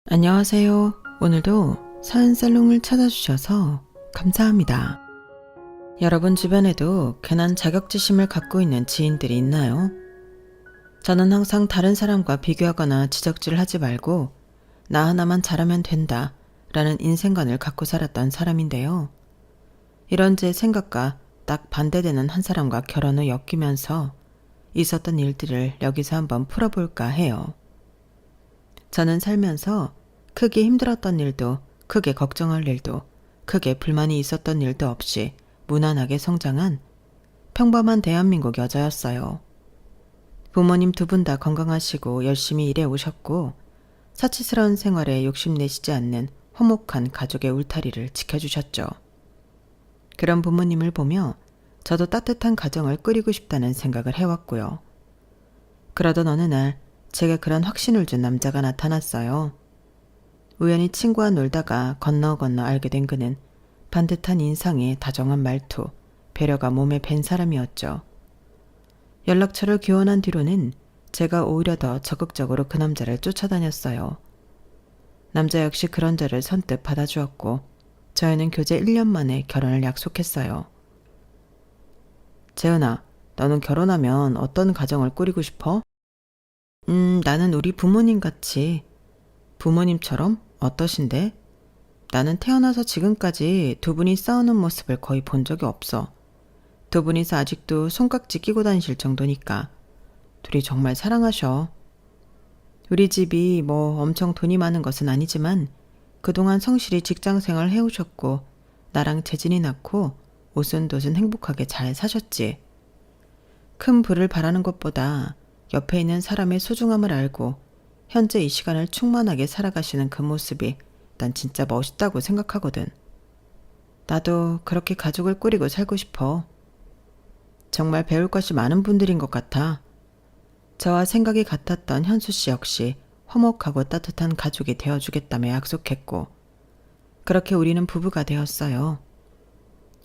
안녕하세요. 오늘도 사연살롱을 찾아주셔서 감사합니다. 여러분 주변에도 괜한 자격지심을 갖고 있는 지인들이 있나요? 저는 항상 다른 사람과 비교하거나 지적질을 하지 말고 나 하나만 잘하면 된다 라는 인생관을 갖고 살았던 사람인데요. 이런 제 생각과 딱 반대되는 한 사람과 결혼 후 엮이면서 있었던 일들을 여기서 한번 풀어볼까 해요. 저는 살면서 크게 힘들었던 일도, 크게 걱정할 일도, 크게 불만이 있었던 일도 없이 무난하게 성장한 평범한 대한민국 여자였어요. 부모님 두 분 다 건강하시고 열심히 일해 오셨고 사치스러운 생활에 욕심내시지 않는 화목한 가족의 울타리를 지켜주셨죠. 그런 부모님을 보며 저도 따뜻한 가정을 꾸리고 싶다는 생각을 해왔고요. 그러던 어느 날 제게 그런 확신을 준 남자가 나타났어요. 우연히 친구와 놀다가 건너 알게 된 그는 반듯한 인상에 다정한 말투, 배려가 몸에 밴 사람이었죠. 연락처를 교환한 뒤로는 제가 오히려 더 적극적으로 그 남자를 쫓아다녔어요. 남자 역시 그런 저를 선뜻 받아주었고 저희는 교제 1년 만에 결혼을 약속했어요. 재은아, 너는 결혼하면 어떤 가정을 꾸리고 싶어? 나는 우리 부모님 같이. 부모님처럼? 어떠신데? 나는 태어나서 지금까지 두 분이 싸우는 모습을 거의 본 적이 없어. 두 분이서 아직도 손깍지 끼고 다니실 정도니까. 둘이 정말 사랑하셔. 우리 집이 뭐 엄청 돈이 많은 것은 아니지만 그동안 성실히 직장생활 해오셨고 나랑 재진이 낳고 오순도순 행복하게 잘 사셨지. 큰 부를 바라는 것보다 옆에 있는 사람의 소중함을 알고 현재 이 시간을 충만하게 살아가시는 그 모습이 난 진짜 멋있다고 생각하거든. 나도 그렇게 가족을 꾸리고 살고 싶어. 정말 배울 것이 많은 분들인 것 같아. 저와 생각이 같았던 현수 씨 역시 화목하고 따뜻한 가족이 되어주겠다며 약속했고 그렇게 우리는 부부가 되었어요.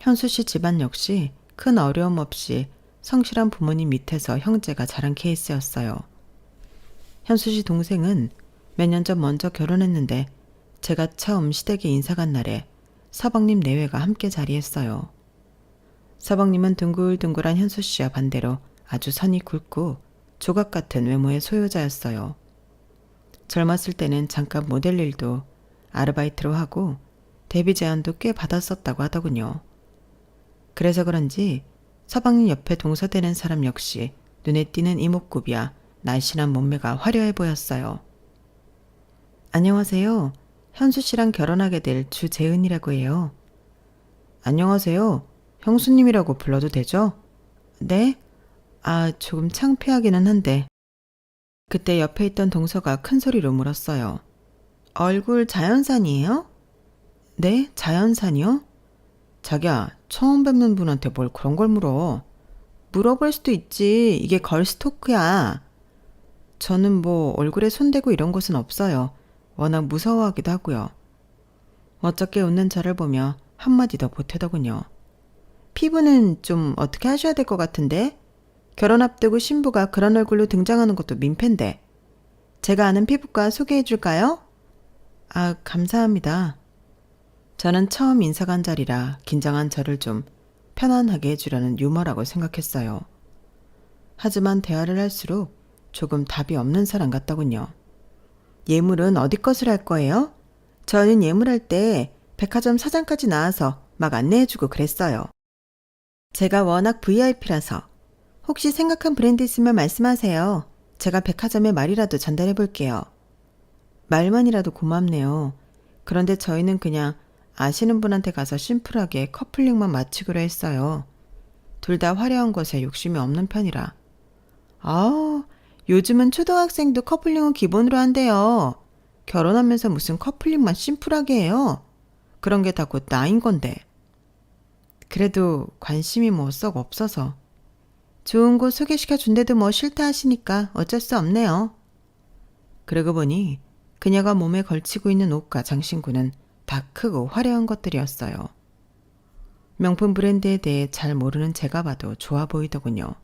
현수 씨 집안 역시 큰 어려움 없이 성실한 부모님 밑에서 형제가 자란 케이스였어요. 현수 씨 동생은 몇 년 전 먼저 결혼했는데 제가 처음 시댁에 인사 간 날에 서방님 내외가 함께 자리했어요. 서방님은 둥글둥글한 현수 씨와 반대로 아주 선이 굵고 조각 같은 외모의 소유자였어요. 젊었을 때는 잠깐 모델 일도 아르바이트로 하고 데뷔 제안도 꽤 받았었다고 하더군요. 그래서 그런지 서방님 옆에 동서되는 사람 역시 눈에 띄는 이목구비와 날씬한 몸매가 화려해 보였어요. 안녕하세요. 현수 씨랑 결혼하게 될 주재은이라고 해요. 안녕하세요. 형수님이라고 불러도 되죠? 네? 조금 창피하기는 한데. 그때 옆에 있던 동서가 큰 소리로 물었어요. 얼굴 자연산이에요? 네, 자연산이요? 자기야, 처음 뵙는 분한테 뭘 그런 걸 물어. 물어볼 수도 있지. 이게 걸스토크야. 저는 뭐 얼굴에 손대고 이런 곳은 없어요. 워낙 무서워하기도 하고요. 멋쩍게 웃는 저를 보며 한마디 더 보태더군요. 피부는 좀 어떻게 하셔야 될 것 같은데? 결혼 앞두고 신부가 그런 얼굴로 등장하는 것도 민폐인데. 제가 아는 피부과 소개해 줄까요? 감사합니다. 저는 처음 인사 간 자리라 긴장한 저를 좀 편안하게 해주려는 유머라고 생각했어요. 하지만 대화를 할수록 조금 답이 없는 사람 같더군요. 예물은 어디 것을 할 거예요? 저는 예물할 때 백화점 사장까지 나와서 막 안내해주고 그랬어요. 제가 워낙 VIP라서 혹시 생각한 브랜드 있으면 말씀하세요. 제가 백화점의 말이라도 전달해 볼게요. 말만이라도 고맙네요. 그런데 저희는 그냥 아시는 분한테 가서 심플하게 커플링만 마치기로 했어요. 둘 다 화려한 것에 욕심이 없는 편이라. 요즘은 초등학생도 커플링은 기본으로 한대요. 결혼하면서 무슨 커플링만 심플하게 해요. 그런 게 다 곧 나인 건데. 그래도 관심이 뭐 썩 없어서. 좋은 곳 소개시켜 준데도 뭐 싫다 하시니까 어쩔 수 없네요. 그러고 보니 그녀가 몸에 걸치고 있는 옷과 장신구는 다 크고 화려한 것들이었어요. 명품 브랜드에 대해 잘 모르는 제가 봐도 좋아 보이더군요.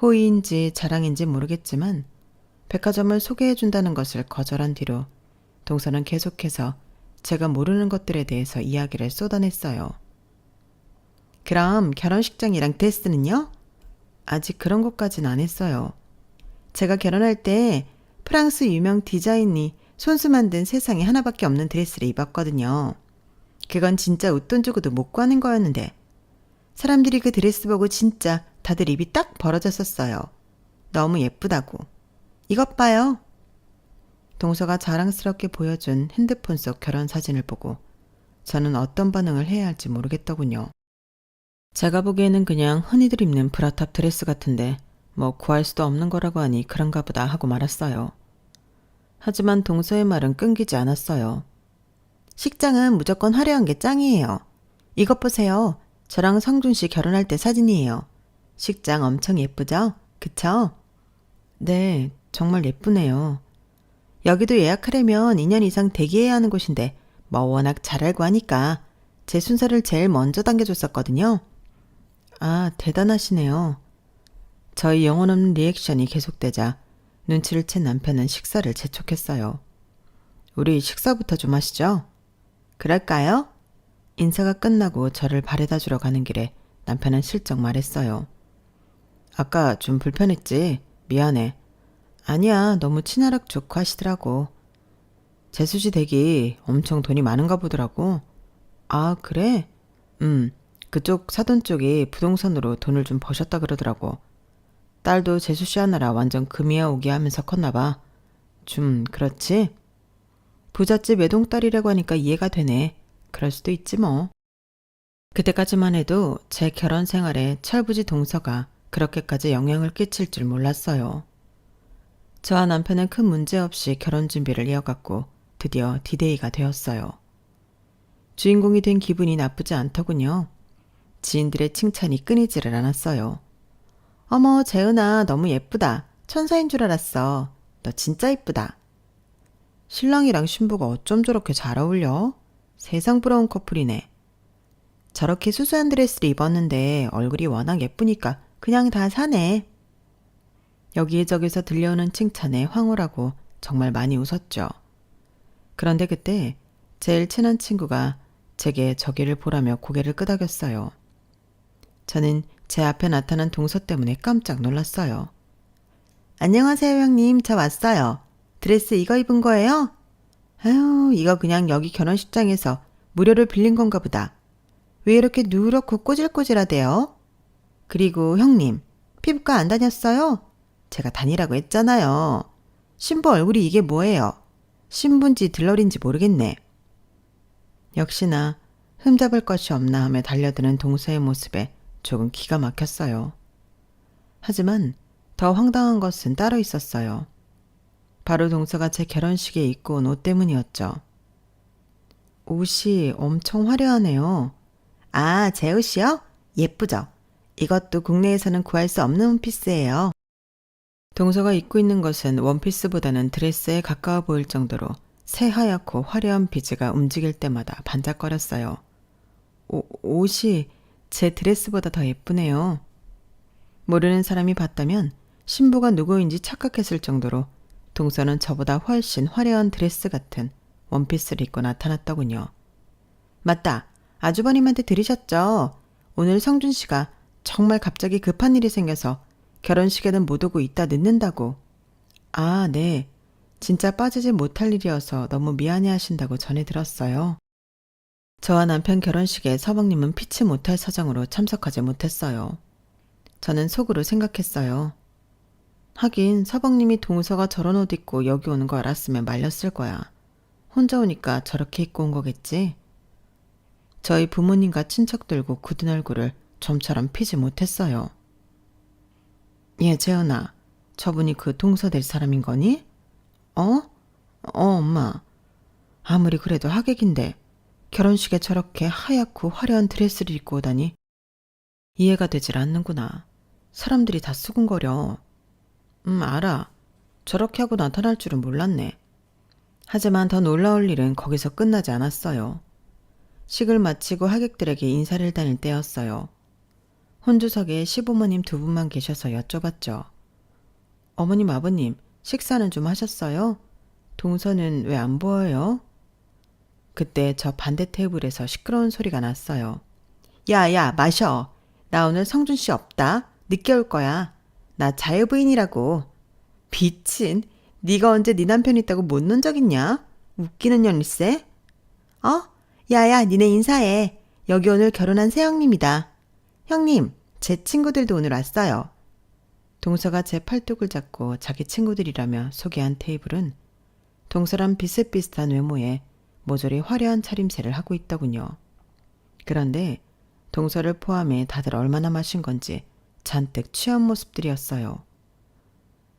호의인지 자랑인지 모르겠지만 백화점을 소개해준다는 것을 거절한 뒤로 동서는 계속해서 제가 모르는 것들에 대해서 이야기를 쏟아냈어요. 그럼 결혼식장이랑 드레스는요? 아직 그런 것까진 안 했어요. 제가 결혼할 때 프랑스 유명 디자인이 손수 만든 세상에 하나밖에 없는 드레스를 입었거든요. 그건 진짜 웃돈 주고도 못 구하는 거였는데 사람들이 그 드레스 보고 진짜 다들 입이 딱 벌어졌었어요. 너무 예쁘다고. 이것 봐요. 동서가 자랑스럽게 보여준 핸드폰 속 결혼 사진을 보고 저는 어떤 반응을 해야 할지 모르겠더군요. 제가 보기에는 그냥 흔히들 입는 브라탑 드레스 같은데 뭐 구할 수도 없는 거라고 하니 그런가 보다 하고 말았어요. 하지만 동서의 말은 끊기지 않았어요. 식장은 무조건 화려한 게 짱이에요. 이것 보세요. 저랑 성준 씨 결혼할 때 사진이에요. 식장 엄청 예쁘죠? 그쵸? 네, 정말 예쁘네요. 여기도 예약하려면 2년 이상 대기해야 하는 곳인데 뭐 워낙 잘 알고 하니까 제 순서를 제일 먼저 당겨줬었거든요. 아, 대단하시네요. 저희 영혼 없는 리액션이 계속되자 눈치를 챈 남편은 식사를 재촉했어요. 우리 식사부터 좀 하시죠. 그럴까요? 인사가 끝나고 저를 바래다 주러 가는 길에 남편은 슬쩍 말했어요. 아까 좀 불편했지? 미안해. 아니야, 너무 친화력 좋고 하시더라고. 재수씨 댁이 엄청 돈이 많은가 보더라고. 아, 그래? 그쪽 사돈 쪽이 부동산으로 돈을 좀 버셨다 그러더라고. 딸도 재수씨 하느라 완전 금이야 오기 하면서 컸나 봐. 좀 그렇지? 부잣집 외동딸이라고 하니까 이해가 되네. 그럴 수도 있지 뭐. 그때까지만 해도 제 결혼 생활에 철부지 동서가 그렇게까지 영향을 끼칠 줄 몰랐어요. 저와 남편은 큰 문제 없이 결혼 준비를 이어갔고 드디어 디데이가 되었어요. 주인공이 된 기분이 나쁘지 않더군요. 지인들의 칭찬이 끊이지를 않았어요. 어머, 재은아, 너무 예쁘다. 천사인 줄 알았어. 너 진짜 예쁘다. 신랑이랑 신부가 어쩜 저렇게 잘 어울려? 세상 부러운 커플이네. 저렇게 수수한 드레스를 입었는데 얼굴이 워낙 예쁘니까 그냥 다 사네. 여기저기서 들려오는 칭찬에 황홀하고 정말 많이 웃었죠. 그런데 그때 제일 친한 친구가 제게 저기를 보라며 고개를 끄덕였어요. 저는 제 앞에 나타난 동서 때문에 깜짝 놀랐어요. 안녕하세요 형님, 저 왔어요. 드레스 이거 입은 거예요? 아유, 이거 그냥 여기 결혼식장에서 무료로 빌린 건가 보다. 왜 이렇게 누렇고 꼬질꼬질하대요? 그리고 형님, 피부과 안 다녔어요? 제가 다니라고 했잖아요. 신부 얼굴이 이게 뭐예요? 신부인지 들러리인지 모르겠네. 역시나 흠잡을 것이 없나 하며 달려드는 동서의 모습에 조금 기가 막혔어요. 하지만 더 황당한 것은 따로 있었어요. 바로 동서가 제 결혼식에 입고 온 옷 때문이었죠. 옷이 엄청 화려하네요. 아, 제 옷이요? 예쁘죠? 이것도 국내에서는 구할 수 없는 원피스예요. 동서가 입고 있는 것은 원피스보다는 드레스에 가까워 보일 정도로 새하얗고 화려한 비즈가 움직일 때마다 반짝거렸어요. 옷이 제 드레스보다 더 예쁘네요. 모르는 사람이 봤다면 신부가 누구인지 착각했을 정도로 동서는 저보다 훨씬 화려한 드레스 같은 원피스를 입고 나타났더군요. 맞다. 아주버님한테 들으셨죠? 오늘 성준 씨가 정말 갑자기 급한 일이 생겨서 결혼식에는 못 오고 있다 늦는다고. 아, 네. 진짜 빠지지 못할 일이어서 너무 미안해 하신다고 전해 들었어요. 저와 남편 결혼식에 서방님은 피치 못할 사정으로 참석하지 못했어요. 저는 속으로 생각했어요. 하긴 서방님이 동서가 저런 옷 입고 여기 오는 거 알았으면 말렸을 거야. 혼자 오니까 저렇게 입고 온 거겠지? 저희 부모님과 친척들고 굳은 얼굴을 좀처럼 피지 못했어요. 예, 재은아. 저분이 그 동서 될 사람인 거니? 엄마. 아무리 그래도 하객인데 결혼식에 저렇게 하얗고 화려한 드레스를 입고 오다니 이해가 되질 않는구나. 사람들이 다 수군거려. 알아. 저렇게 하고 나타날 줄은 몰랐네. 하지만 더 놀라울 일은 거기서 끝나지 않았어요. 식을 마치고 하객들에게 인사를 다닐 때였어요. 혼주석에 시부모님 두 분만 계셔서 여쭤봤죠. 어머님, 아버님, 식사는 좀 하셨어요? 동서는 왜 안 보여요? 그때 저 반대 테이블에서 시끄러운 소리가 났어요. 야, 마셔. 나 오늘 성준 씨 없다. 늦게 올 거야. 나 자유부인이라고. 미친. 네가 언제 네 남편 있다고 못 논 적 있냐? 웃기는 년일세. 어? 야야, 니네 인사해. 여기 오늘 결혼한 새형님이다. 형님, 제 친구들도 오늘 왔어요. 동서가 제 팔뚝을 잡고 자기 친구들이라며 소개한 테이블은 동서랑 비슷비슷한 외모에 모조리 화려한 차림새를 하고 있더군요. 그런데 동서를 포함해 다들 얼마나 마신 건지 잔뜩 취한 모습들이었어요.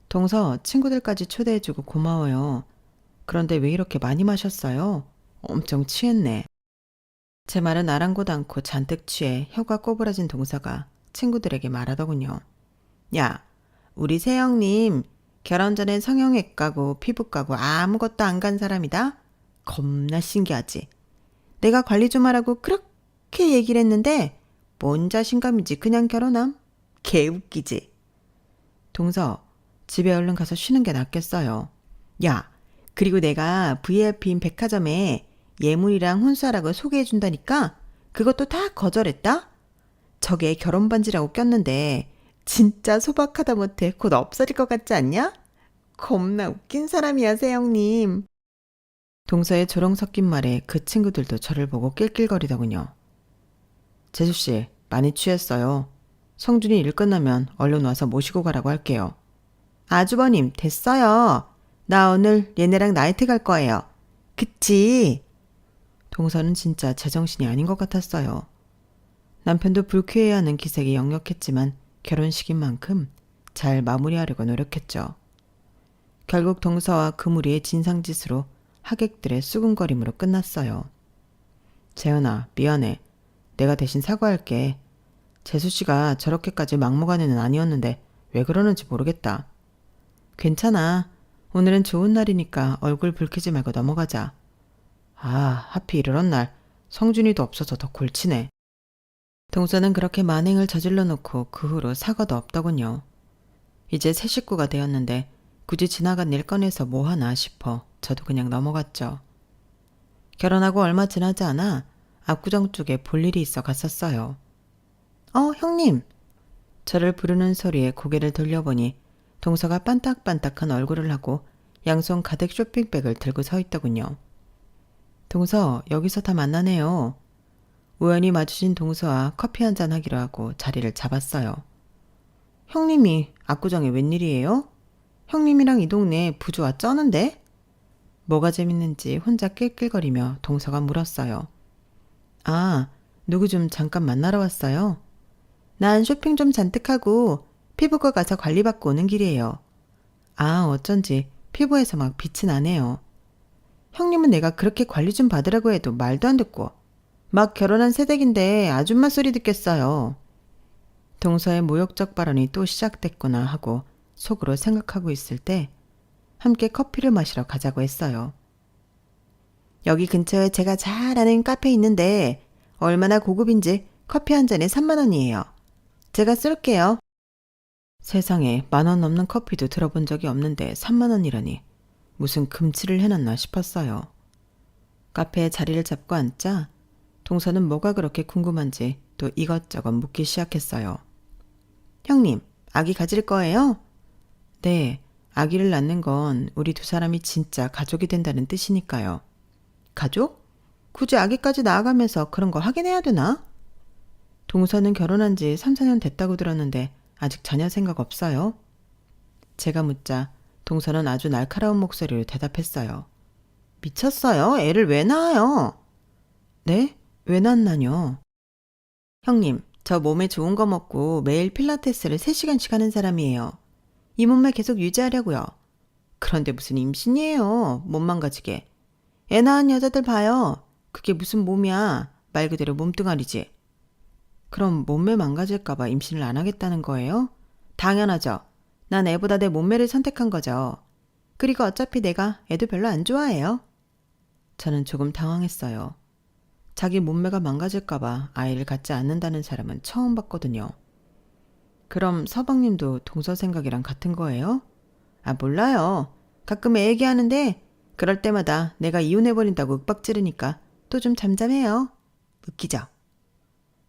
동서, 친구들까지 초대해주고 고마워요. 그런데 왜 이렇게 많이 마셨어요? 엄청 취했네. 제 말은 아랑곳 않고 잔뜩 취해 혀가 꼬부라진 동서가 친구들에게 말하더군요. 야, 우리 새형님 결혼 전에 성형외과 가고 피부과 가고 아무것도 안 간 사람이다? 겁나 신기하지? 내가 관리 좀 하라고 그렇게 얘기를 했는데 뭔 자신감이지 그냥 결혼함? 개 웃기지? 동서, 집에 얼른 가서 쉬는 게 낫겠어요. 야, 그리고 내가 VIP인 백화점에 예물이랑 혼수하라고 소개해준다니까 그것도 다 거절했다? 저게 결혼 반지라고 꼈는데 진짜 소박하다 못해 곧 없어질 것 같지 않냐? 겁나 웃긴 사람이야, 새형님. 동서의 조롱 섞인 말에 그 친구들도 저를 보고 낄낄거리더군요. 재수씨, 많이 취했어요. 성준이 일 끝나면 얼른 와서 모시고 가라고 할게요. 아주버님, 됐어요. 나 오늘 얘네랑 나이트 갈 거예요. 그치? 동서는 진짜 제정신이 아닌 것 같았어요. 남편도 불쾌해야 하는 기색이 역력했지만 결혼식인 만큼 잘 마무리하려고 노력했죠. 결국 동서와 그 무리의 진상짓으로 하객들의 수군거림으로 끝났어요. 재은아, 미안해. 내가 대신 사과할게. 재수씨가 저렇게까지 막무가는 애는 아니었는데 왜 그러는지 모르겠다. 괜찮아. 오늘은 좋은 날이니까 얼굴 붉히지 말고 넘어가자. 아, 하필 이런 날 성준이도 없어서 더 골치네. 동서는 그렇게 만행을 저질러 놓고 그 후로 사과도 없더군요. 이제 새 식구가 되었는데 굳이 지나간 일 꺼내서 뭐 하나 싶어 저도 그냥 넘어갔죠. 결혼하고 얼마 지나지 않아 압구정 쪽에 볼 일이 있어 갔었어요. 형님. 저를 부르는 소리에 고개를 돌려보니 동서가 반딱반딱한 얼굴을 하고 양손 가득 쇼핑백을 들고 서 있더군요. 동서, 여기서 다 만나네요. 우연히 마주친 동서와 커피 한잔 하기로 하고 자리를 잡았어요. 형님이 압구정에 웬일이에요? 형님이랑 이 동네 부조와 쩌는데? 뭐가 재밌는지 혼자 낄낄거리며 동서가 물었어요. 아, 누구 좀 잠깐 만나러 왔어요? 난 쇼핑 좀 잔뜩 하고 피부과 가서 관리받고 오는 길이에요. 아, 어쩐지 피부에서 막 빛이 나네요. 형님은 내가 그렇게 관리 좀 받으라고 해도 말도 안 듣고 막 결혼한 새댁인데 아줌마 소리 듣겠어요. 동서의 모욕적 발언이 또 시작됐구나 하고 속으로 생각하고 있을 때 함께 커피를 마시러 가자고 했어요. 여기 근처에 제가 잘 아는 카페 있는데 얼마나 고급인지 커피 한 잔에 3만 원이에요. 제가 쏠게요. 세상에 10,000원 넘는 커피도 들어본 적이 없는데 3만 원이라니 무슨 금치를 해놨나 싶었어요. 카페에 자리를 잡고 앉자 동서는 뭐가 그렇게 궁금한지 또 이것저것 묻기 시작했어요. 형님, 아기 가질 거예요? 네, 아기를 낳는 건 우리 두 사람이 진짜 가족이 된다는 뜻이니까요. 가족? 굳이 아기까지 낳아가면서 그런 거 확인해야 되나? 동서는 결혼한 지 3, 4년 됐다고 들었는데 아직 자녀 생각 없어요? 제가 묻자 동서는 아주 날카로운 목소리로 대답했어요. 미쳤어요? 애를 왜 낳아요? 네? 왜 낳나요? 형님, 저 몸에 좋은 거 먹고 매일 필라테스를 3시간씩 하는 사람이에요. 이 몸매 계속 유지하려고요. 그런데 무슨 임신이에요. 몸 망가지게. 애 낳은 여자들 봐요. 그게 무슨 몸이야. 말 그대로 몸뚱아리지. 그럼 몸매 망가질까봐 임신을 안 하겠다는 거예요? 당연하죠. 난 애보다 내 몸매를 선택한 거죠. 그리고 어차피 내가 애도 별로 안 좋아해요. 저는 조금 당황했어요. 자기 몸매가 망가질까봐 아이를 갖지 않는다는 사람은 처음 봤거든요. 그럼 서방님도 동서 생각이랑 같은 거예요? 아, 몰라요. 가끔 애 얘기하는데 그럴 때마다 내가 이혼해버린다고 윽박 지르니까 또 좀 잠잠해요. 웃기죠?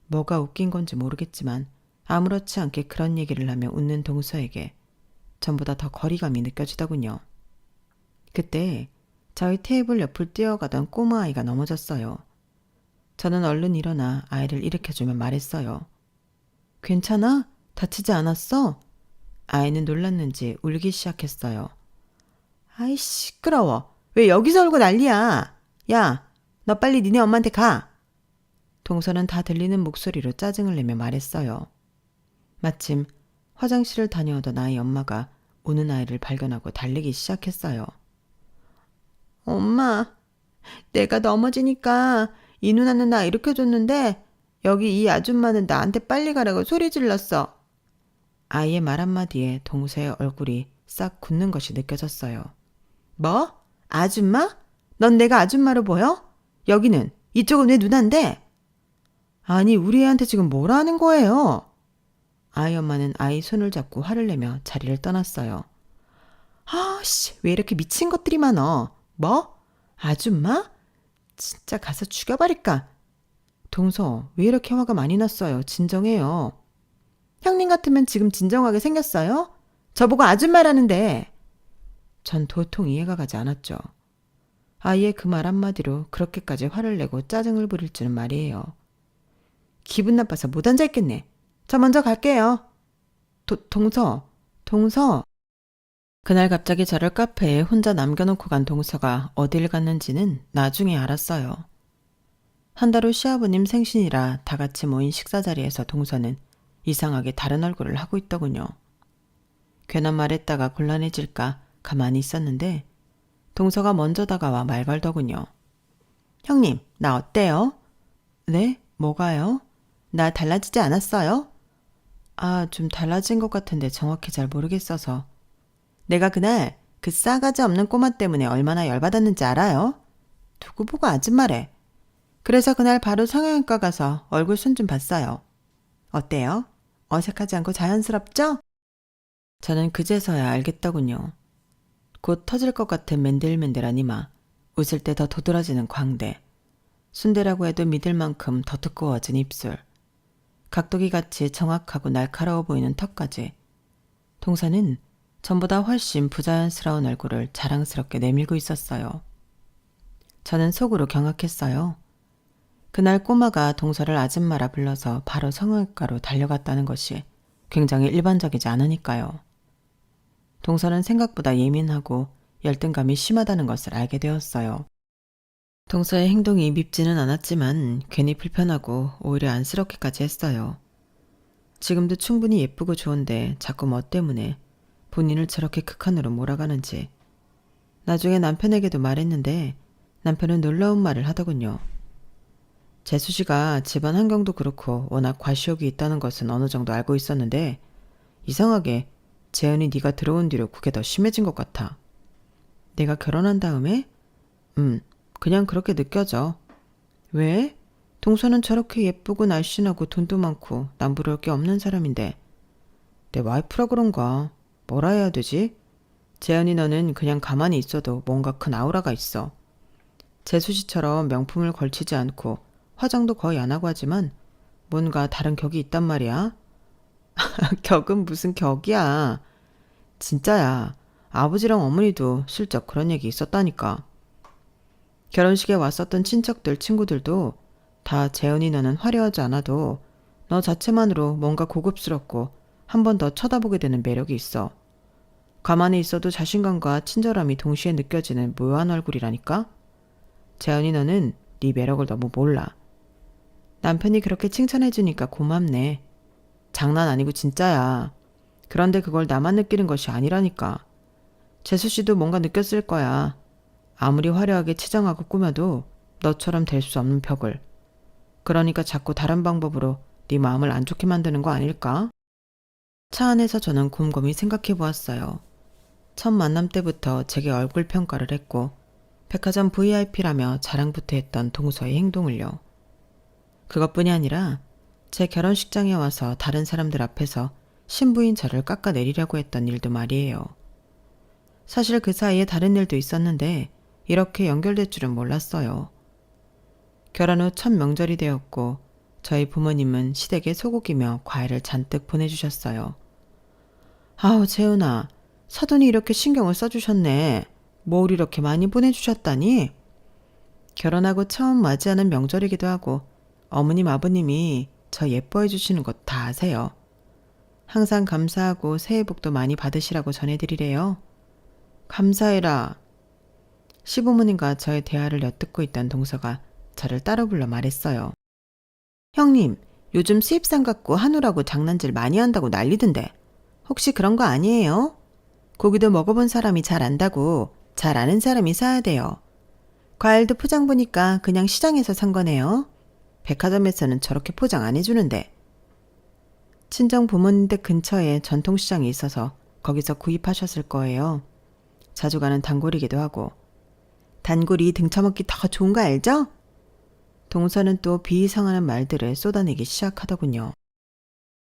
뭐가 웃긴 건지 모르겠지만 아무렇지 않게 그런 얘기를 하며 웃는 동서에게 전보다 더 거리감이 느껴지더군요. 그때 저희 테이블 옆을 뛰어가던 꼬마아이가 넘어졌어요. 저는 얼른 일어나 아이를 일으켜주며 말했어요. 괜찮아? 다치지 않았어? 아이는 놀랐는지 울기 시작했어요. 아이 시끄러워. 왜 여기서 울고 난리야? 야, 너 빨리 니네 엄마한테 가. 동서는 다 들리는 목소리로 짜증을 내며 말했어요. 마침 화장실을 다녀오던 아이 엄마가 우는 아이를 발견하고 달리기 시작했어요. 엄마, 내가 넘어지니까 이 누나는 나 일으켜줬는데 여기 이 아줌마는 나한테 빨리 가라고 소리 질렀어. 아이의 말 한마디에 동서의 얼굴이 싹 굳는 것이 느껴졌어요. 뭐? 아줌마? 넌 내가 아줌마로 보여? 여기는 이쪽은 왜 누난데? 아니 우리 애한테 지금 뭐라 하는 거예요? 아이 엄마는 아이 손을 잡고 화를 내며 자리를 떠났어요. 아씨 왜 이렇게 미친 것들이 많어? 뭐? 아줌마? 진짜 가서 죽여버릴까? 동서 왜 이렇게 화가 많이 났어요? 진정해요. 형님 같으면 지금 진정하게 생겼어요? 저보고 아줌마라는데. 전 도통 이해가 가지 않았죠. 아이의 그 말 한마디로 그렇게까지 화를 내고 짜증을 부릴 줄은 말이에요. 기분 나빠서 못 앉아있겠네. 저 먼저 갈게요. 동서. 그날 갑자기 저를 카페에 혼자 남겨놓고 간 동서가 어딜 갔는지는 나중에 알았어요. 한 달 후 시아버님 생신이라 다 같이 모인 식사 자리에서 동서는 이상하게 다른 얼굴을 하고 있더군요. 괜한 말했다가 곤란해질까 가만히 있었는데 동서가 먼저 다가와 말 걸더군요. 형님, 나 어때요? 네? 뭐가요? 나 달라지지 않았어요? 좀 달라진 것 같은데 정확히 잘 모르겠어서. 내가 그날 그 싸가지 없는 꼬마 때문에 얼마나 열받았는지 알아요? 누구 보고 아줌마래. 그래서 그날 바로 성형외과 가서 얼굴 손 좀 봤어요. 어때요? 어색하지 않고 자연스럽죠? 저는 그제서야 알겠더군요. 곧 터질 것 같은 맨들맨들한 이마, 웃을 때 더 도드라지는 광대, 순대라고 해도 믿을 만큼 더 두꺼워진 입술, 각도기같이 정확하고 날카로워 보이는 턱까지. 동서는 전보다 훨씬 부자연스러운 얼굴을 자랑스럽게 내밀고 있었어요. 저는 속으로 경악했어요. 그날 꼬마가 동서를 아줌마라 불러서 바로 성형외과로 달려갔다는 것이 굉장히 일반적이지 않으니까요. 동서는 생각보다 예민하고 열등감이 심하다는 것을 알게 되었어요. 동서의 행동이 밉지는 않았지만 괜히 불편하고 오히려 안쓰럽기까지 했어요. 지금도 충분히 예쁘고 좋은데 자꾸 뭐 때문에 본인을 저렇게 극한으로 몰아가는지. 나중에 남편에게도 말했는데 남편은 놀라운 말을 하더군요. 재수 씨가 집안 환경도 그렇고 워낙 과시욕이 있다는 것은 어느 정도 알고 있었는데 이상하게 재현이 네가 들어온 뒤로 그게 더 심해진 것 같아. 내가 결혼한 다음에? 그냥 그렇게 느껴져. 왜? 동서는 저렇게 예쁘고 날씬하고 돈도 많고 남부러울 게 없는 사람인데. 내 와이프라 그런가. 뭐라 해야 되지? 재현이 너는 그냥 가만히 있어도 뭔가 큰 아우라가 있어. 재수 씨처럼 명품을 걸치지 않고 화장도 거의 안 하고 하지만 뭔가 다른 격이 있단 말이야. 격은 무슨 격이야. 진짜야. 아버지랑 어머니도 슬쩍 그런 얘기 있었다니까. 결혼식에 왔었던 친척들, 친구들도 다 재현이 너는 화려하지 않아도 너 자체만으로 뭔가 고급스럽고 한 번 더 쳐다보게 되는 매력이 있어. 가만히 있어도 자신감과 친절함이 동시에 느껴지는 묘한 얼굴이라니까? 재현이 너는 네 매력을 너무 몰라. 남편이 그렇게 칭찬해주니까 고맙네. 장난 아니고 진짜야. 그런데 그걸 나만 느끼는 것이 아니라니까. 재수씨도 뭔가 느꼈을 거야. 아무리 화려하게 치장하고 꾸며도 너처럼 될 수 없는 벽을. 그러니까 자꾸 다른 방법으로 네 마음을 안 좋게 만드는 거 아닐까? 차 안에서 저는 곰곰이 생각해 보았어요. 첫 만남 때부터 제게 얼굴 평가를 했고 백화점 VIP라며 자랑부터 했던 동서의 행동을요. 그것뿐이 아니라 제 결혼식장에 와서 다른 사람들 앞에서 신부인 저를 깎아내리려고 했던 일도 말이에요. 사실 그 사이에 다른 일도 있었는데 이렇게 연결될 줄은 몰랐어요. 결혼 후 첫 명절이 되었고 저희 부모님은 시댁에 소고기며 과일을 잔뜩 보내주셨어요. 아우 재훈아, 사돈이 이렇게 신경을 써주셨네. 뭘 이렇게 많이 보내주셨다니? 결혼하고 처음 맞이하는 명절이기도 하고 어머님 아버님이 저 예뻐해 주시는 것 다 아세요. 항상 감사하고 새해 복도 많이 받으시라고 전해드리래요. 감사해라. 시부모님과 저의 대화를 엿듣고 있던 동서가 저를 따로 불러 말했어요. 형님, 요즘 수입산 갖고 한우라고 장난질 많이 한다고 난리던데 혹시 그런 거 아니에요? 고기도 먹어본 사람이 잘 안다고 잘 아는 사람이 사야 돼요. 과일도 포장 보니까 그냥 시장에서 산 거네요. 백화점에서는 저렇게 포장 안 해주는데. 친정 부모님 댁 근처에 전통시장이 있어서 거기서 구입하셨을 거예요. 자주 가는 단골이기도 하고. 단골이 등쳐먹기 더 좋은 거 알죠? 동서는 또 비이성하는 말들을 쏟아내기 시작하더군요.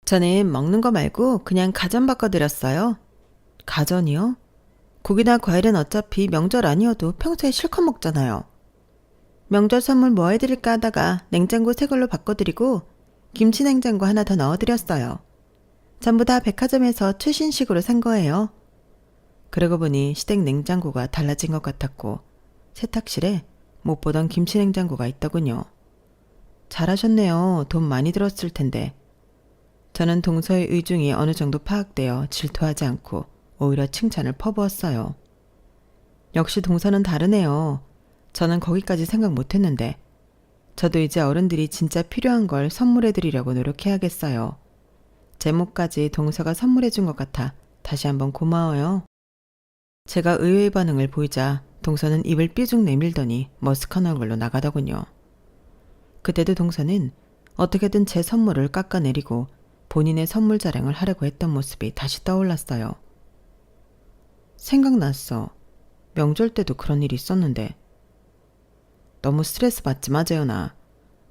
저는 먹는 거 말고 그냥 가전 바꿔드렸어요. 가전이요? 고기나 과일은 어차피 명절 아니어도 평소에 실컷 먹잖아요. 명절 선물 뭐 해드릴까 하다가 냉장고 새 걸로 바꿔드리고 김치 냉장고 하나 더 넣어드렸어요. 전부 다 백화점에서 최신식으로 산 거예요. 그러고 보니 시댁 냉장고가 달라진 것 같았고 세탁실에 못 보던 김치 냉장고가 있더군요. 잘하셨네요. 돈 많이 들었을 텐데. 저는 동서의 의중이 어느 정도 파악되어 질투하지 않고 오히려 칭찬을 퍼부었어요. 역시 동서는 다르네요. 저는 거기까지 생각 못했는데 저도 이제 어른들이 진짜 필요한 걸 선물해드리려고 노력해야겠어요. 제목까지 동서가 선물해준 것 같아 다시 한번 고마워요. 제가 의외의 반응을 보이자 동서는 입을 삐죽 내밀더니 머쓱한 얼굴로 나가더군요. 그때도 동서는 어떻게든 제 선물을 깎아내리고 본인의 선물 자랑을 하려고 했던 모습이 다시 떠올랐어요. 생각났어. 명절 때도 그런 일이 있었는데. 너무 스트레스 받지 마, 재현아.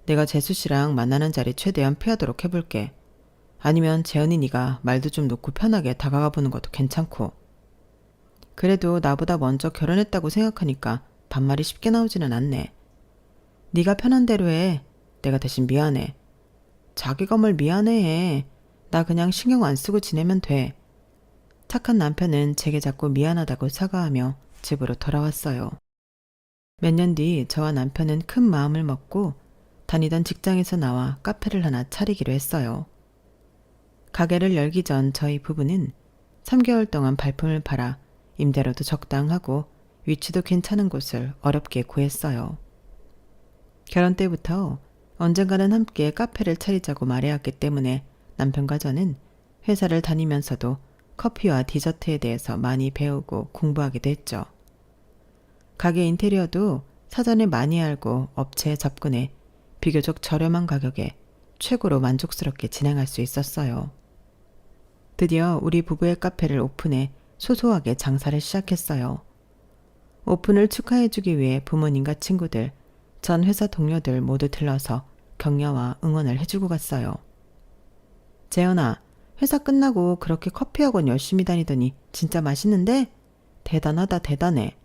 내가 재수 씨랑 만나는 자리 최대한 피하도록 해볼게. 아니면 재현이 네가 말도 좀 놓고 편하게 다가가 보는 것도 괜찮고. 그래도 나보다 먼저 결혼했다고 생각하니까 반말이 쉽게 나오지는 않네. 네가 편한 대로 해. 내가 대신 미안해. 자기가 뭘 미안해해. 나 그냥 신경 안 쓰고 지내면 돼. 착한 남편은 제게 자꾸 미안하다고 사과하며 집으로 돌아왔어요. 몇 년 뒤 저와 남편은 큰 마음을 먹고 다니던 직장에서 나와 카페를 하나 차리기로 했어요. 가게를 열기 전 저희 부부는 3개월 동안 발품을 팔아 임대료도 적당하고 위치도 괜찮은 곳을 어렵게 구했어요. 결혼 때부터 언젠가는 함께 카페를 차리자고 말해왔기 때문에 남편과 저는 회사를 다니면서도 커피와 디저트에 대해서 많이 배우고 공부하기도 했죠. 가게 인테리어도 사전에 많이 알고 업체에 접근해 비교적 저렴한 가격에 최고로 만족스럽게 진행할 수 있었어요. 드디어 우리 부부의 카페를 오픈해 소소하게 장사를 시작했어요. 오픈을 축하해주기 위해 부모님과 친구들, 전 회사 동료들 모두 들러서 격려와 응원을 해주고 갔어요. 재현아, 회사 끝나고 그렇게 커피학원 열심히 다니더니 진짜 맛있는데? 대단하다, 대단해.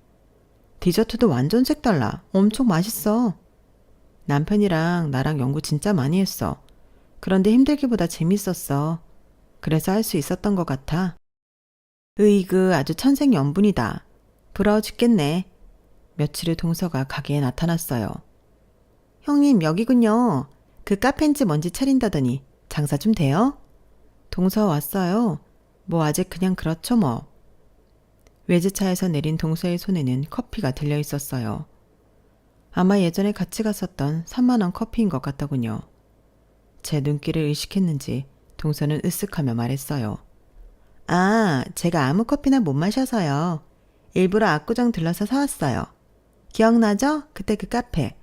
디저트도 완전 색달라. 엄청 맛있어. 남편이랑 나랑 연구 진짜 많이 했어. 그런데 힘들기보다 재밌었어. 그래서 할 수 있었던 것 같아. 으이그 아주 천생연분이다. 부러워 죽겠네. 며칠 후 동서가 가게에 나타났어요. 형님 여기군요. 그 카페인지 뭔지 차린다더니 장사 좀 돼요? 동서 왔어요. 뭐 아직 그냥 그렇죠 뭐. 외제차에서 내린 동서의 손에는 커피가 들려 있었어요. 아마 예전에 같이 갔었던 3만원 커피인 것 같더군요. 제 눈길을 의식했는지 동서는 으쓱하며 말했어요. 아, 제가 아무 커피나 못 마셔서요. 일부러 압구정 들러서 사왔어요. 기억나죠? 그때 그 카페.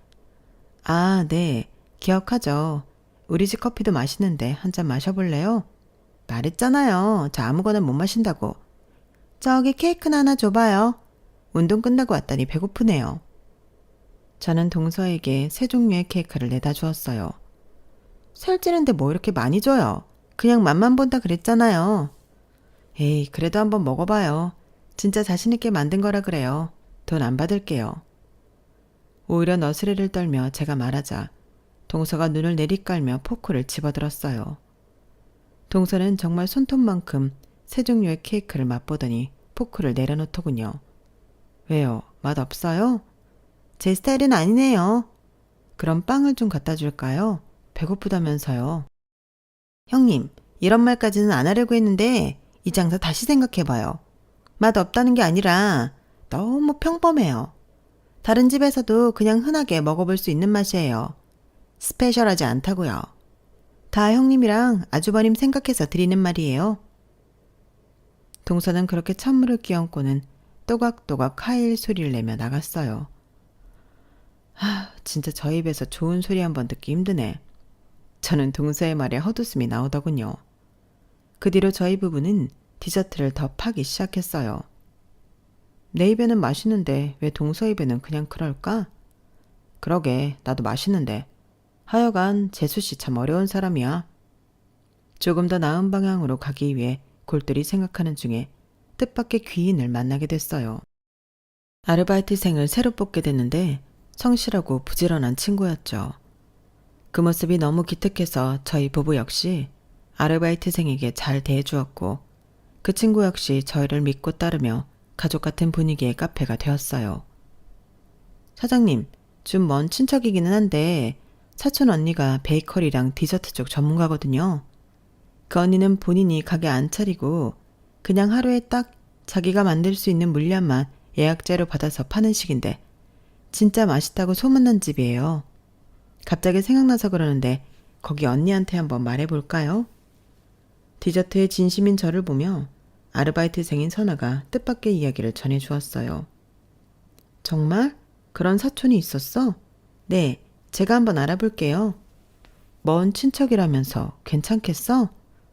아, 네. 기억하죠. 우리 집 커피도 맛있는데 한 잔 마셔볼래요? 말했잖아요. 저 아무거나 못 마신다고. 저기 케이크나 하나 줘봐요. 운동 끝나고 왔더니 배고프네요. 저는 동서에게 세 종류의 케이크를 내다 주었어요. 살찌는데 뭐 이렇게 많이 줘요. 그냥 맛만 본다 그랬잖아요. 에이, 그래도 한번 먹어봐요. 진짜 자신있게 만든 거라 그래요. 돈 안 받을게요. 오히려 너스레를 떨며 제가 말하자 동서가 눈을 내리깔며 포크를 집어들었어요. 동서는 정말 손톱만큼 세 종류의 케이크를 맛보더니 포크를 내려놓더군요. 왜요? 맛 없어요? 제 스타일은 아니네요. 그럼 빵을 좀 갖다 줄까요? 배고프다면서요. 형님, 이런 말까지는 안 하려고 했는데 이 장사 다시 생각해봐요. 맛 없다는 게 아니라 너무 평범해요. 다른 집에서도 그냥 흔하게 먹어볼 수 있는 맛이에요. 스페셜하지 않다고요. 다 형님이랑 아주버님 생각해서 드리는 말이에요. 동서는 그렇게 찬물을 끼얹고는 또각또각 하일 소리를 내며 나갔어요. 진짜 저 입에서 좋은 소리 한번 듣기 힘드네. 저는 동서의 말에 헛웃음이 나오더군요. 그 뒤로 저희 부부는 디저트를 더 파기 시작했어요. 내 입에는 맛있는데 왜 동서 입에는 그냥 그럴까? 그러게, 나도 맛있는데. 하여간 재수씨 참 어려운 사람이야. 조금 더 나은 방향으로 가기 위해 골똘히 생각하는 중에 뜻밖의 귀인을 만나게 됐어요. 아르바이트생을 새로 뽑게 됐는데 성실하고 부지런한 친구였죠. 그 모습이 너무 기특해서 저희 부부 역시 아르바이트생에게 잘 대해주었고 그 친구 역시 저희를 믿고 따르며 가족 같은 분위기의 카페가 되었어요. 사장님, 좀 먼 친척이기는 한데 사촌 언니가 베이커리랑 디저트 쪽 전문가거든요. 그 언니는 본인이 가게 안 차리고 그냥 하루에 딱 자기가 만들 수 있는 물량만 예약제로 받아서 파는 식인데 진짜 맛있다고 소문난 집이에요. 갑자기 생각나서 그러는데 거기 언니한테 한번 말해볼까요? 디저트에 진심인 저를 보며 아르바이트생인 선아가 뜻밖의 이야기를 전해주었어요. 정말? 그런 사촌이 있었어? 네, 제가 한번 알아볼게요. 먼 친척이라면서 괜찮겠어?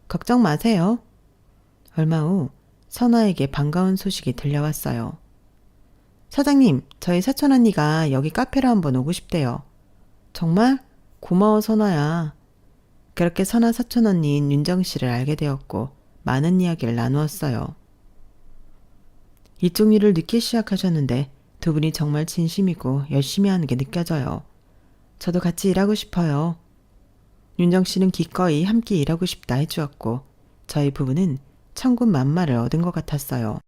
걱정 마세요. 얼마 후 선아에게 반가운 소식이 들려왔어요. 사장님, 저희 사촌 언니가 여기 카페로 한번 오고 싶대요. 정말? 고마워 선아야. 그렇게 선아 사촌 언니인 윤정 씨를 알게 되었고 많은 이야기를 나누었어요. 이쪽 일을 늦게 시작하셨는데 두 분이 정말 진심이고 열심히 하는 게 느껴져요. 저도 같이 일하고 싶어요. 윤정 씨는 기꺼이 함께 일하고 싶다 해주었고 저희 부부는 천군만마를 얻은 것 같았어요.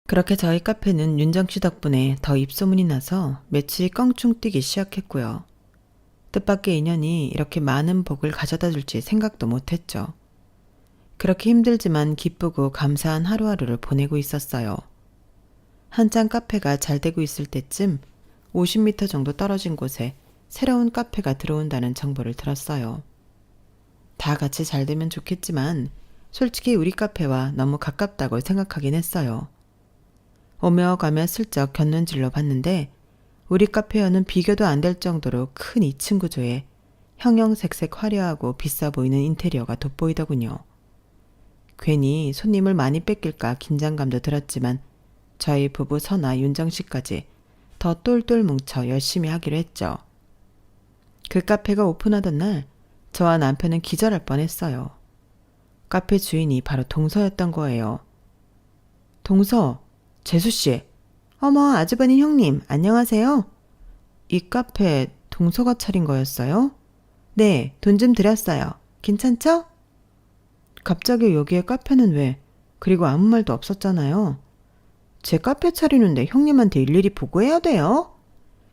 그렇게 저희 카페는 윤정 씨 덕분에 더 입소문이 나서 매출이 껑충 뛰기 시작했고요. 뜻밖의 인연이 이렇게 많은 복을 가져다 줄지 생각도 못했죠. 그렇게 힘들지만 기쁘고 감사한 하루하루를 보내고 있었어요. 한창 카페가 잘 되고 있을 때쯤 50m 정도 떨어진 곳에 새로운 카페가 들어온다는 정보를 들었어요. 다 같이 잘 되면 좋겠지만 솔직히 우리 카페와 너무 가깝다고 생각하긴 했어요. 오며 가며 슬쩍 곁눈질로 봤는데 우리 카페와는 비교도 안 될 정도로 큰 2층 구조에 형형색색 화려하고 비싸 보이는 인테리어가 돋보이더군요. 괜히 손님을 많이 뺏길까 긴장감도 들었지만 저희 부부 선아 윤정 씨까지 더 똘똘 뭉쳐 열심히 하기로 했죠. 그 카페가 오픈하던 날 저와 남편은 기절할 뻔했어요. 카페 주인이 바로 동서였던 거예요. 동서, 재수씨. 어머, 아주버님 형님, 안녕하세요. 이 카페 동서가 차린 거였어요? 네, 돈 좀 드렸어요. 괜찮죠? 갑자기 여기에 카페는 왜? 그리고 아무 말도 없었잖아요. 제 카페 차리는데 형님한테 일일이 보고해야 돼요?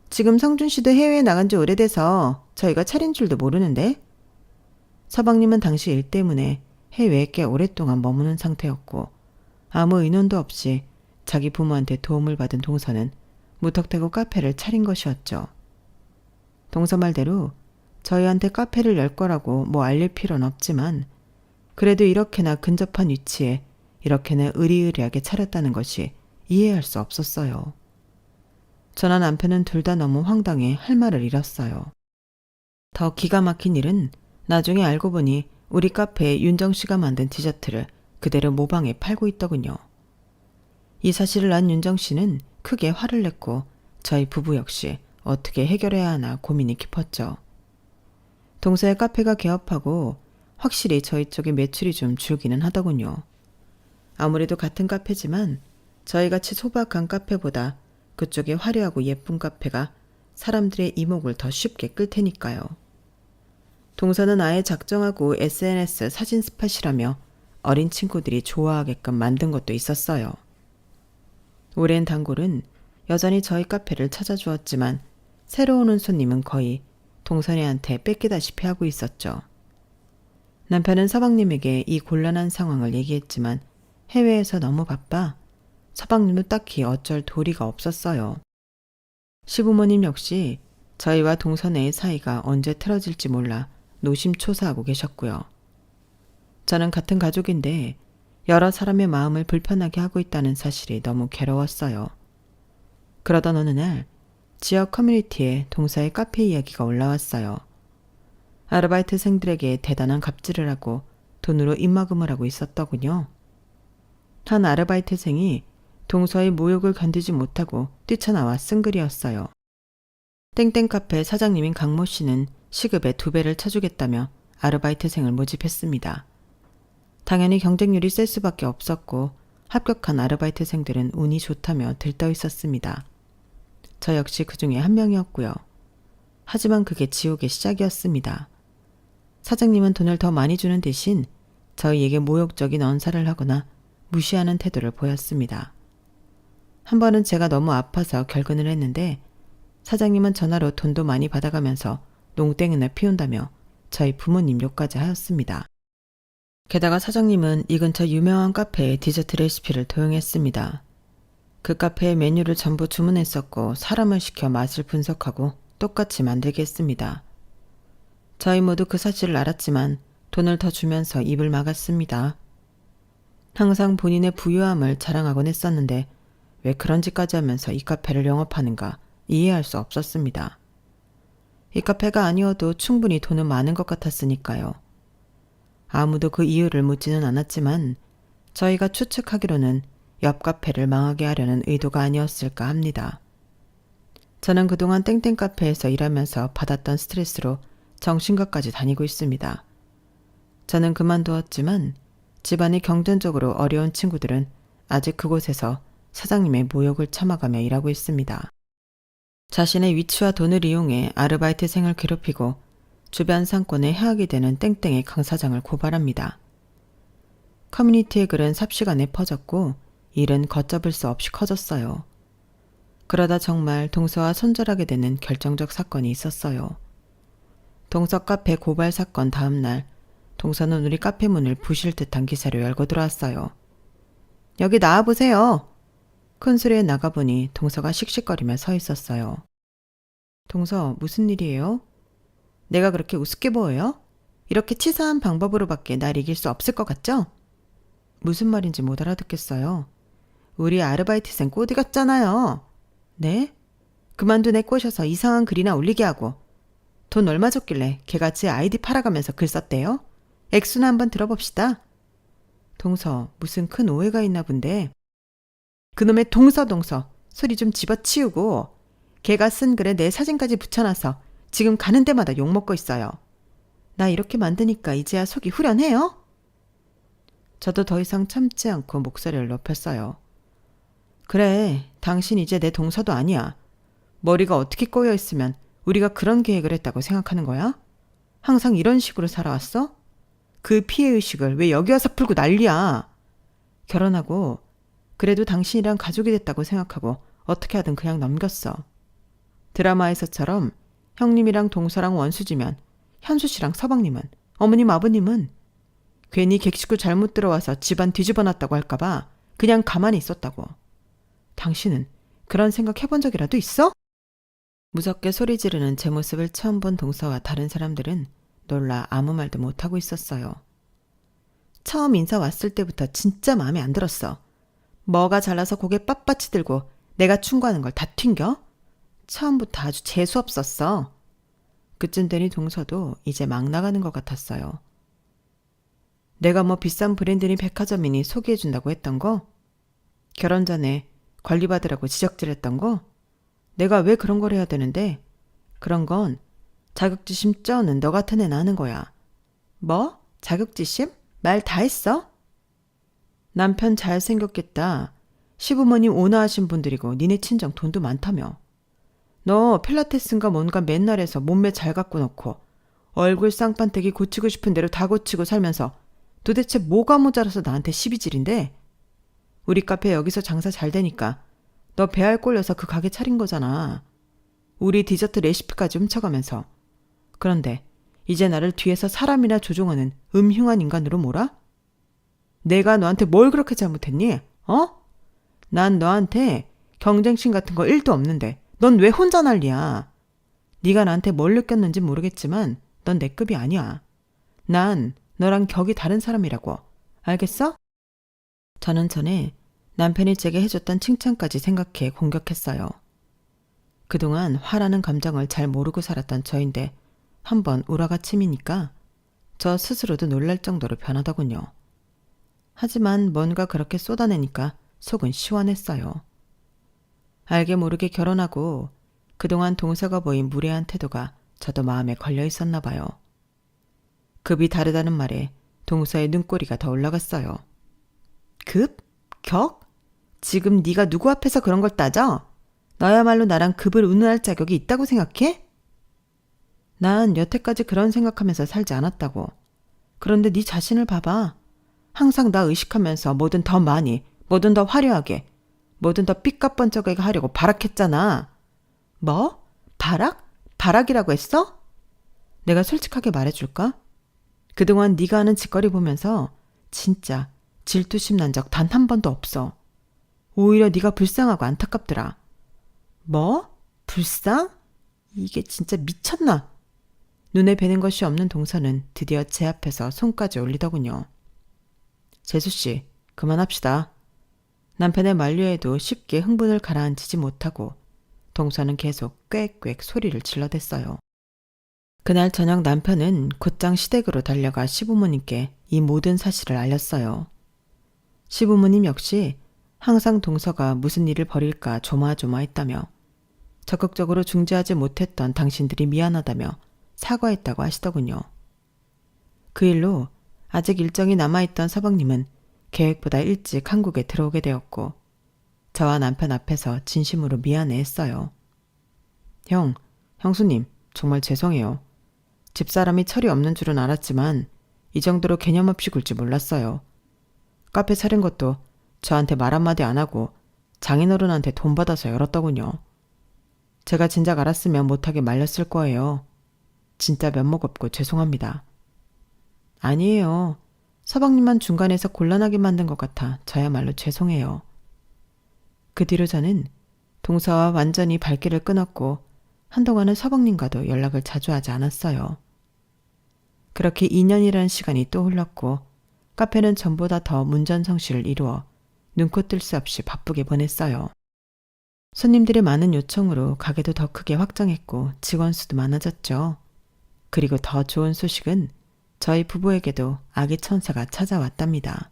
지금 성준 씨도 해외에 나간 지 오래돼서 저희가 차린 줄도 모르는데. 서방님은 당시 일 때문에 해외에 꽤 오랫동안 머무는 상태였고 아무 의논도 없이 자기 부모한테 도움을 받은 동서는 무턱대고 카페를 차린 것이었죠. 동서 말대로 저희한테 카페를 열 거라고 뭐 알릴 필요는 없지만 그래도 이렇게나 근접한 위치에 이렇게나 의리의리하게 차렸다는 것이 이해할 수 없었어요. 저나 남편은 둘 다 너무 황당해 할 말을 잃었어요. 더 기가 막힌 일은 나중에 알고 보니 우리 카페에 윤정 씨가 만든 디저트를 그대로 모방해 팔고 있더군요. 이 사실을 안 윤정 씨는 크게 화를 냈고 저희 부부 역시 어떻게 해결해야 하나 고민이 깊었죠. 동서의 카페가 개업하고 확실히 저희 쪽에 매출이 좀 줄기는 하더군요. 아무래도 같은 카페지만 저희같이 소박한 카페보다 그쪽에 화려하고 예쁜 카페가 사람들의 이목을 더 쉽게 끌 테니까요. 동서는 아예 작정하고 SNS 사진 스팟이라며 어린 친구들이 좋아하게끔 만든 것도 있었어요. 오랜 단골은 여전히 저희 카페를 찾아주었지만 새로 오는 손님은 거의 동선이한테 뺏기다시피 하고 있었죠. 남편은 서방님에게 이 곤란한 상황을 얘기했지만 해외에서 너무 바빠 서방님도 딱히 어쩔 도리가 없었어요. 시부모님 역시 저희와 동선의 사이가 언제 틀어질지 몰라 노심초사하고 계셨고요. 저는 같은 가족인데 여러 사람의 마음을 불편하게 하고 있다는 사실이 너무 괴로웠어요. 그러던 어느 날 지역 커뮤니티에 동서의 카페 이야기가 올라왔어요. 아르바이트생들에게 대단한 갑질을 하고 돈으로 입막음을 하고 있었더군요. 한 아르바이트생이 동서의 모욕을 견디지 못하고 뛰쳐나와 쓴 글이었어요. 땡땡 카페 사장님인 강모 씨는 시급의 2배를 쳐주겠다며 아르바이트생을 모집했습니다. 당연히 경쟁률이 셀 수밖에 없었고 합격한 아르바이트생들은 운이 좋다며 들떠 있었습니다. 저 역시 그 중에 한 명이었고요. 하지만 그게 지옥의 시작이었습니다. 사장님은 돈을 더 많이 주는 대신 저희에게 모욕적인 언사를 하거나 무시하는 태도를 보였습니다. 한 번은 제가 너무 아파서 결근을 했는데 사장님은 전화로 돈도 많이 받아가면서 농땡이나 피운다며 저희 부모님 욕까지 하였습니다. 게다가 사장님은 이 근처 유명한 카페의 디저트 레시피를 도용했습니다. 그 카페의 메뉴를 전부 주문했었고 사람을 시켜 맛을 분석하고 똑같이 만들게 했습니다. 저희 모두 그 사실을 알았지만 돈을 더 주면서 입을 막았습니다. 항상 본인의 부유함을 자랑하곤 했었는데 왜 그런 짓까지 하면서 이 카페를 영업하는가 이해할 수 없었습니다. 이 카페가 아니어도 충분히 돈은 많은 것 같았으니까요. 아무도 그 이유를 묻지는 않았지만 저희가 추측하기로는 옆 카페를 망하게 하려는 의도가 아니었을까 합니다. 저는 그동안 땡땡 카페에서 일하면서 받았던 스트레스로 정신과까지 다니고 있습니다. 저는 그만두었지만 집안이 경제적으로 어려운 친구들은 아직 그곳에서 사장님의 모욕을 참아가며 일하고 있습니다. 자신의 위치와 돈을 이용해 아르바이트생을 괴롭히고 주변 상권에 해악이 되는 땡땡의 강 사장을 고발합니다. 커뮤니티의 글은 삽시간에 퍼졌고 일은 걷잡을 수 없이 커졌어요. 그러다 정말 동서와 손절하게 되는 결정적 사건이 있었어요. 동서 카페 고발 사건 다음 날 동서는 우리 카페 문을 부실 듯한 기세로 열고 들어왔어요. 여기 나와보세요. 큰 소리에 나가보니 동서가 씩씩거리며 서 있었어요. 동서, 무슨 일이에요? 내가 그렇게 우습게 보여요? 이렇게 치사한 방법으로밖에 날 이길 수 없을 것 같죠? 무슨 말인지 못 알아듣겠어요. 우리 아르바이트생 꼬디 같잖아요. 네? 그만둔 애 꼬셔서 이상한 글이나 올리게 하고 돈 얼마 줬길래 걔가 제 아이디 팔아가면서 글 썼대요? 액수나 한번 들어봅시다. 동서, 무슨 큰 오해가 있나 본데. 그놈의 동서 소리 좀 집어치우고 걔가 쓴 글에 내 사진까지 붙여놔서 지금 가는 데마다 욕먹고 있어요. 나 이렇게 만드니까 이제야 속이 후련해요? 저도 더 이상 참지 않고 목소리를 높였어요. 그래, 당신 이제 내 동서도 아니야. 머리가 어떻게 꼬여 있으면 우리가 그런 계획을 했다고 생각하는 거야? 항상 이런 식으로 살아왔어? 그 피해의식을 왜 여기 와서 풀고 난리야? 결혼하고 그래도 당신이랑 가족이 됐다고 생각하고 어떻게 하든 그냥 넘겼어. 드라마에서처럼 형님이랑 동서랑 원수지면 현수 씨랑 서방님은, 어머님 아버님은 괜히 객식구 잘못 들어와서 집안 뒤집어 놨다고 할까봐 그냥 가만히 있었다고. 당신은 그런 생각 해본 적이라도 있어? 무섭게 소리 지르는 제 모습을 처음 본 동서와 다른 사람들은 놀라 아무 말도 못하고 있었어요. 처음 인사 왔을 때부터 진짜 마음에 안 들었어. 뭐가 잘나서 고개 빳빳이 들고 내가 충고하는 걸 다 튕겨? 처음부터 아주 재수없었어. 그쯤 되니 동서도 이제 막 나가는 것 같았어요. 내가 뭐 비싼 브랜드니 백화점이니 소개해준다고 했던 거? 결혼 전에 관리받으라고 지적질했던 거? 내가 왜 그런 걸 해야 되는데? 그런 건 자격지심 쩌는 너 같은 애나 하는 거야. 뭐? 자격지심? 말 다 했어? 남편 잘생겼겠다. 시부모님 온화하신 분들이고 니네 친정 돈도 많다며. 너 필라테스인가 뭔가 맨날 해서 몸매 잘 갖고 놓고 얼굴 쌍판대기 고치고 싶은 대로 다 고치고 살면서 도대체 뭐가 모자라서 나한테 시비질인데? 우리 카페 여기서 장사 잘 되니까 너 배알 꼴려서 그 가게 차린 거잖아. 우리 디저트 레시피까지 훔쳐가면서. 그런데 이제 나를 뒤에서 사람이나 조종하는 음흉한 인간으로 몰아? 내가 너한테 뭘 그렇게 잘못했니? 어? 난 너한테 경쟁심 같은 거 1도 없는데 넌 왜 혼자 난리야? 네가 나한테 뭘 느꼈는지 모르겠지만 넌 내 급이 아니야. 난 너랑 격이 다른 사람이라고. 알겠어? 저는 전에 남편이 제게 해줬던 칭찬까지 생각해 공격했어요. 그동안 화라는 감정을 잘 모르고 살았던 저인데 한번 우라가 치미니까 저 스스로도 놀랄 정도로 변하더군요. 하지만 뭔가 그렇게 쏟아내니까 속은 시원했어요. 알게 모르게 결혼하고 그동안 동서가 보인 무례한 태도가 저도 마음에 걸려 있었나 봐요. 급이 다르다는 말에 동서의 눈꼬리가 더 올라갔어요. 급? 격? 지금 네가 누구 앞에서 그런 걸 따져? 너야말로 나랑 급을 운운할 자격이 있다고 생각해? 난 여태까지 그런 생각하면서 살지 않았다고. 그런데 네 자신을 봐봐. 항상 나 의식하면서 뭐든 더 많이, 뭐든 더 화려하게, 뭐든 더 삐까뻔쩍하게 하려고 발악했잖아. 뭐? 발악? 발악이라고 했어? 내가 솔직하게 말해줄까? 그동안 네가 하는 짓거리 보면서 진짜 질투심 난 적 단 한 번도 없어. 오히려 네가 불쌍하고 안타깝더라. 뭐? 불쌍? 이게 진짜 미쳤나? 눈에 뵈는 것이 없는 동서는 드디어 제 앞에서 손까지 올리더군요. 재수씨, 그만합시다. 남편의 만류에도 쉽게 흥분을 가라앉히지 못하고 동서는 계속 꽥꽥 소리를 질러댔어요. 그날 저녁 남편은 곧장 시댁으로 달려가 시부모님께 이 모든 사실을 알렸어요. 시부모님 역시 항상 동서가 무슨 일을 벌일까 조마조마했다며 적극적으로 중재하지 못했던 당신들이 미안하다며 사과했다고 하시더군요. 그 일로 아직 일정이 남아있던 서방님은 계획보다 일찍 한국에 들어오게 되었고 저와 남편 앞에서 진심으로 미안해했어요. 형수님 정말 죄송해요. 집사람이 철이 없는 줄은 알았지만 이 정도로 개념 없이 굴지 몰랐어요. 카페 차린 것도 저한테 말 한마디 안 하고 장인어른한테 돈 받아서 열었더군요. 제가 진작 알았으면 못하게 말렸을 거예요. 진짜 면목 없고 죄송합니다. 아니에요. 서방님만 중간에서 곤란하게 만든 것 같아 저야말로 죄송해요. 그 뒤로 저는 동서와 완전히 발길을 끊었고 한동안은 서방님과도 연락을 자주 하지 않았어요. 그렇게 2년이라는 시간이 또 흘렀고 카페는 전보다 더 문전성시를 이루어 눈코 뜰 수 없이 바쁘게 보냈어요. 손님들의 많은 요청으로 가게도 더 크게 확장했고 직원 수도 많아졌죠. 그리고 더 좋은 소식은 저희 부부에게도 아기 천사가 찾아왔답니다.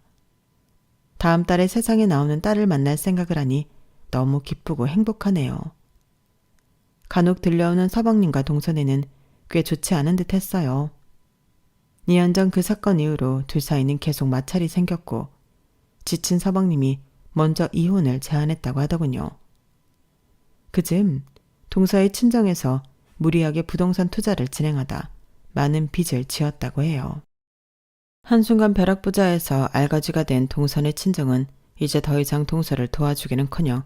다음 달에 세상에 나오는 딸을 만날 생각을 하니 너무 기쁘고 행복하네요. 간혹 들려오는 서방님과 동선에는 꽤 좋지 않은 듯 했어요. 2년 전 그 사건 이후로 둘 사이는 계속 마찰이 생겼고 지친 서방님이 먼저 이혼을 제안했다고 하더군요. 그즈음 동서의 친정에서 무리하게 부동산 투자를 진행하다 많은 빚을 지었다고 해요. 한순간 벼락부자에서 알거지가 된 동선의 친정은 이제 더 이상 동서를 도와주기는커녕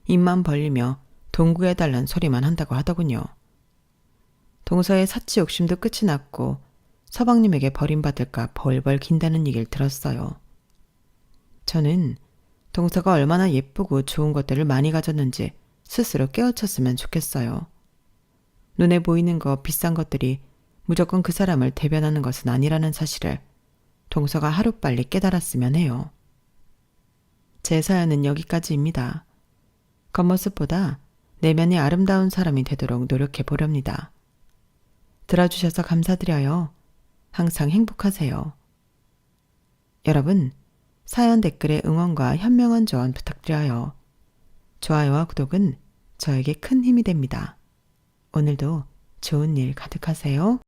입만 벌리며 돈 구해달란 소리만 한다고 하더군요. 동서의 사치 욕심도 끝이 났고 서방님에게 버림받을까 벌벌 긴다는 얘기를 들었어요. 저는 동서가 얼마나 예쁘고 좋은 것들을 많이 가졌는지 스스로 깨우쳤으면 좋겠어요. 눈에 보이는 거 비싼 것들이 무조건 그 사람을 대변하는 것은 아니라는 사실을 동서가 하루빨리 깨달았으면 해요. 제 사연은 여기까지입니다. 겉모습보다 내면이 아름다운 사람이 되도록 노력해 보렵니다. 들어주셔서 감사드려요. 항상 행복하세요. 여러분, 사연 댓글에 응원과 현명한 조언 부탁드려요. 좋아요와 구독은 저에게 큰 힘이 됩니다. 오늘도 좋은 일 가득하세요.